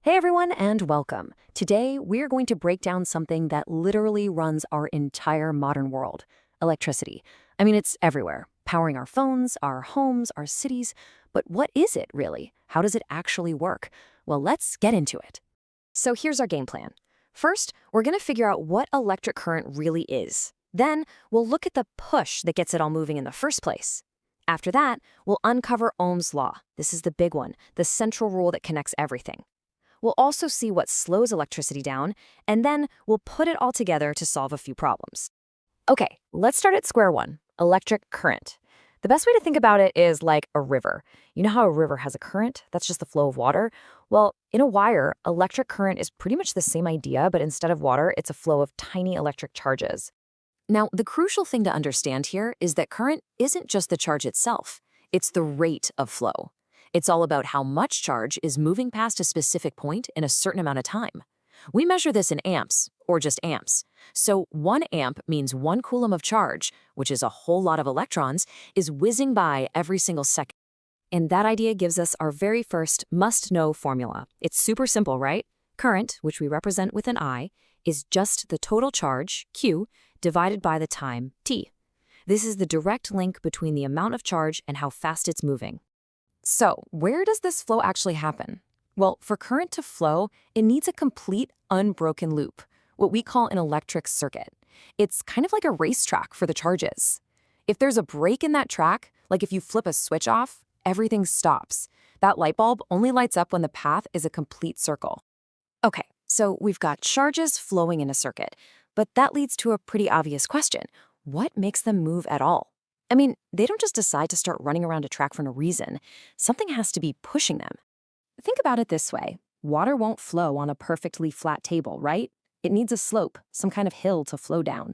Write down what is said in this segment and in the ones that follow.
Hey everyone, and welcome. Today, we're going to break down something that literally runs our entire modern world: electricity. I mean, it's everywhere, powering our phones, our homes, our cities. But what is it really? How does it actually work? Well, let's get into it. So here's our game plan. First, we're going to figure out what electric current really is. Then, we'll look at the push that gets it all moving in the first place. After that, we'll uncover Ohm's law. This is the big one, the central rule that connects everything. We'll also see what slows electricity down, and then we'll put it all together to solve a few problems. Okay, let's start at square one, electric current. The best way to think about it is like a river. You know how a river has a current? That's just the flow of water. Well, in a wire, electric current is pretty much the same idea, but instead of water, it's a flow of tiny electric charges. Now, the crucial thing to understand here is that current isn't just the charge itself, it's the rate of flow. It's all about how much charge is moving past a specific point in a certain amount of time. We measure this in amps, or just amps. So 1 amp means 1 coulomb of charge, which is a whole lot of electrons, is whizzing by every single second. And that idea gives us our very first must-know formula. It's super simple, right? Current, which we represent with an I, is just the total charge, Q, divided by the time, T. This is the direct link between the amount of charge and how fast it's moving. So, where does this flow actually happen? Well, for current to flow, it needs a complete, unbroken loop, what we call an electric circuit. It's kind of like a racetrack for the charges. If there's a break in that track, like if you flip a switch off, everything stops. That light bulb only lights up when the path is a complete circle. Okay, so we've got charges flowing in a circuit, but that leads to a pretty obvious question. What makes them move at all? I mean, they don't just decide to start running around a track for no reason. Something has to be pushing them. Think about it this way. Water won't flow on a perfectly flat table, right? It needs a slope, some kind of hill to flow down.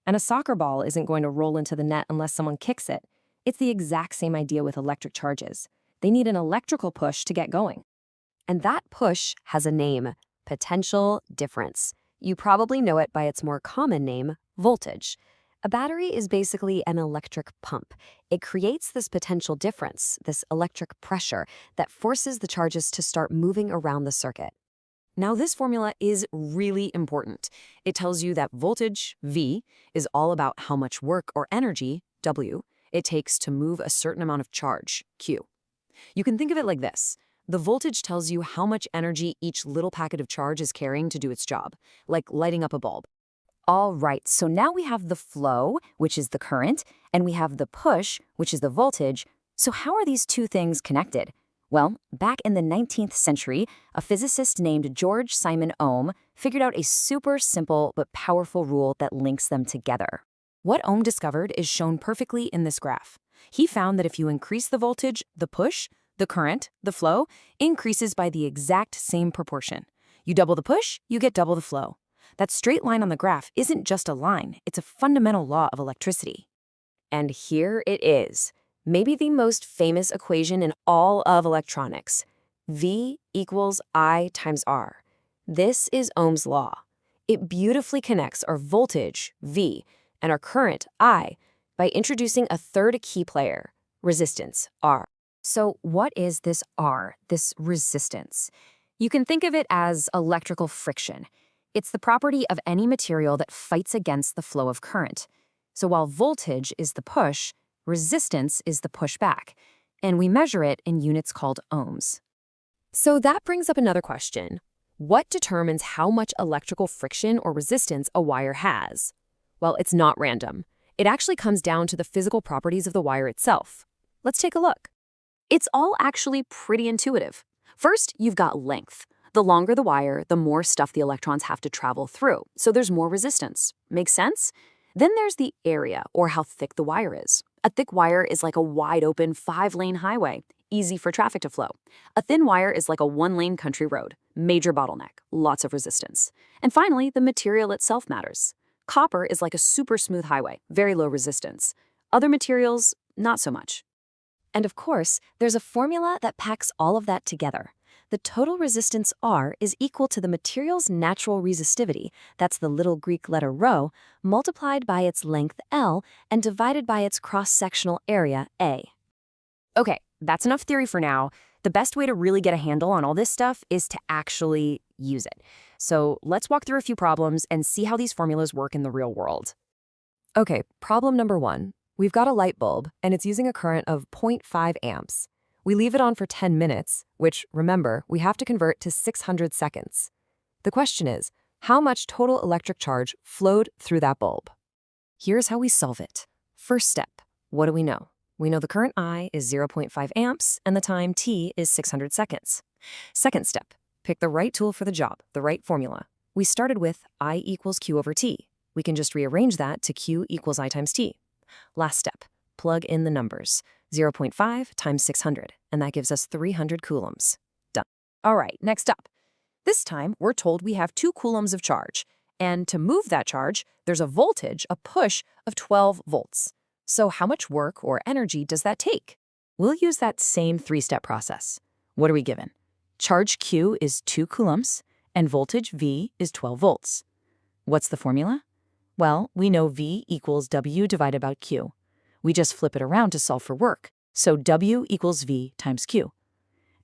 And a soccer ball isn't going to roll into the net unless someone kicks it. It's the exact same idea with electric charges. They need an electrical push to get going. And that push has a name: potential difference. You probably know it by its more common name, voltage. A battery is basically an electric pump. It creates this potential difference, this electric pressure, that forces the charges to start moving around the circuit. Now, this formula is really important. It tells you that voltage, V, is all about how much work or energy, W, it takes to move a certain amount of charge, Q. You can think of it like this. The voltage tells you how much energy each little packet of charge is carrying to do its job, like lighting up a bulb. All right, so now we have the flow, which is the current, and we have the push, which is the voltage. So how are these two things connected? Well, back in the 19th century, a physicist named George Simon Ohm figured out a super simple but powerful rule that links them together. What Ohm discovered is shown perfectly in this graph. He found that if you increase the voltage, the push, the current, the flow, increases by the exact same proportion. You double the push, you get double the flow. That straight line on the graph isn't just a line, it's a fundamental law of electricity. And here it is, maybe the most famous equation in all of electronics. V equals I times R. This is Ohm's law. It beautifully connects our voltage, V, and our current, I, by introducing a third key player, resistance, R. So what is this R, this resistance? You can think of it as electrical friction. It's the property of any material that fights against the flow of current. So while voltage is the push, resistance is the pushback, and we measure it in units called ohms. So that brings up another question. What determines how much electrical friction or resistance a wire has? Well, it's not random. It actually comes down to the physical properties of the wire itself. Let's take a look. It's all actually pretty intuitive. First, you've got length. The longer the wire, the more stuff the electrons have to travel through, so there's more resistance. Makes sense? Then there's the area, or how thick the wire is. A thick wire is like a wide-open 5-lane highway, easy for traffic to flow. A thin wire is like a 1-lane country road, major bottleneck, lots of resistance. And finally, the material itself matters. Copper is like a super smooth highway, very low resistance. Other materials, not so much. And of course, there's a formula that packs all of that together. The total resistance R is equal to the material's natural resistivity, that's the little Greek letter rho, multiplied by its length L and divided by its cross-sectional area A. Okay, that's enough theory for now. The best way to really get a handle on all this stuff is to actually use it. So let's walk through a few problems and see how these formulas work in the real world. Okay, problem number 1. We've got a light bulb, and it's using a current of 0.5 amps. We leave it on for 10 minutes, which, remember, we have to convert to 600 seconds. The question is, how much total electric charge flowed through that bulb? Here's how we solve it. First step, what do we know? We know the current I is 0.5 amps, and the time t is 600 seconds. Second step, pick the right tool for the job, the right formula. We started with I equals Q over T. We can just rearrange that to Q equals I times T. Last step, plug in the numbers. 0.5 times 600, and that gives us 300 coulombs. Done. All right, next up. This time, we're told we have 2 coulombs of charge, and to move that charge, there's a voltage, a push, of 12 volts. So how much work or energy does that take? We'll use that same 3-step process. What are we given? Charge Q is 2 coulombs, and voltage V is 12 volts. What's the formula? Well, we know V equals W divided by Q. We just flip it around to solve for work, so W equals V times Q.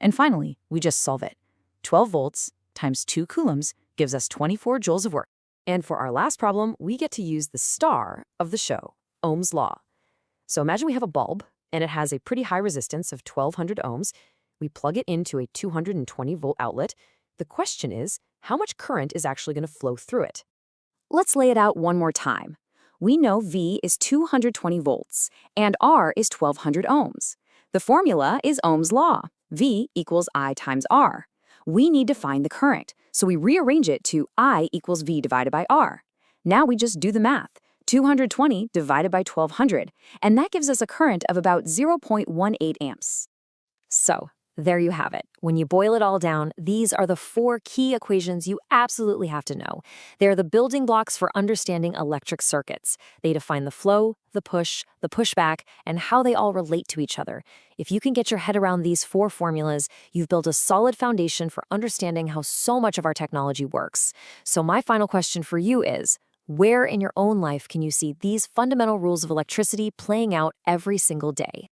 And finally, we just solve it. 12 volts times 2 coulombs gives us 24 joules of work. And for our last problem, we get to use the star of the show, Ohm's law. So imagine we have a bulb, and it has a pretty high resistance of 1200 ohms. We plug it into a 220-volt outlet. The question is, how much current is actually going to flow through it? Let's lay it out one more time. We know V is 220 volts, and R is 1200 ohms. The formula is Ohm's law. V equals I times R. We need to find the current, so we rearrange it to I equals V divided by R. Now we just do the math. 220 divided by 1200, and that gives us a current of about 0.18 amps. So, there you have it. When you boil it all down, these are the 4 key equations you absolutely have to know. They're the building blocks for understanding electric circuits. They define the flow, the push, the pushback, and how they all relate to each other. If you can get your head around these 4 formulas, you've built a solid foundation for understanding how so much of our technology works. So my final question for you is, where in your own life can you see these fundamental rules of electricity playing out every single day?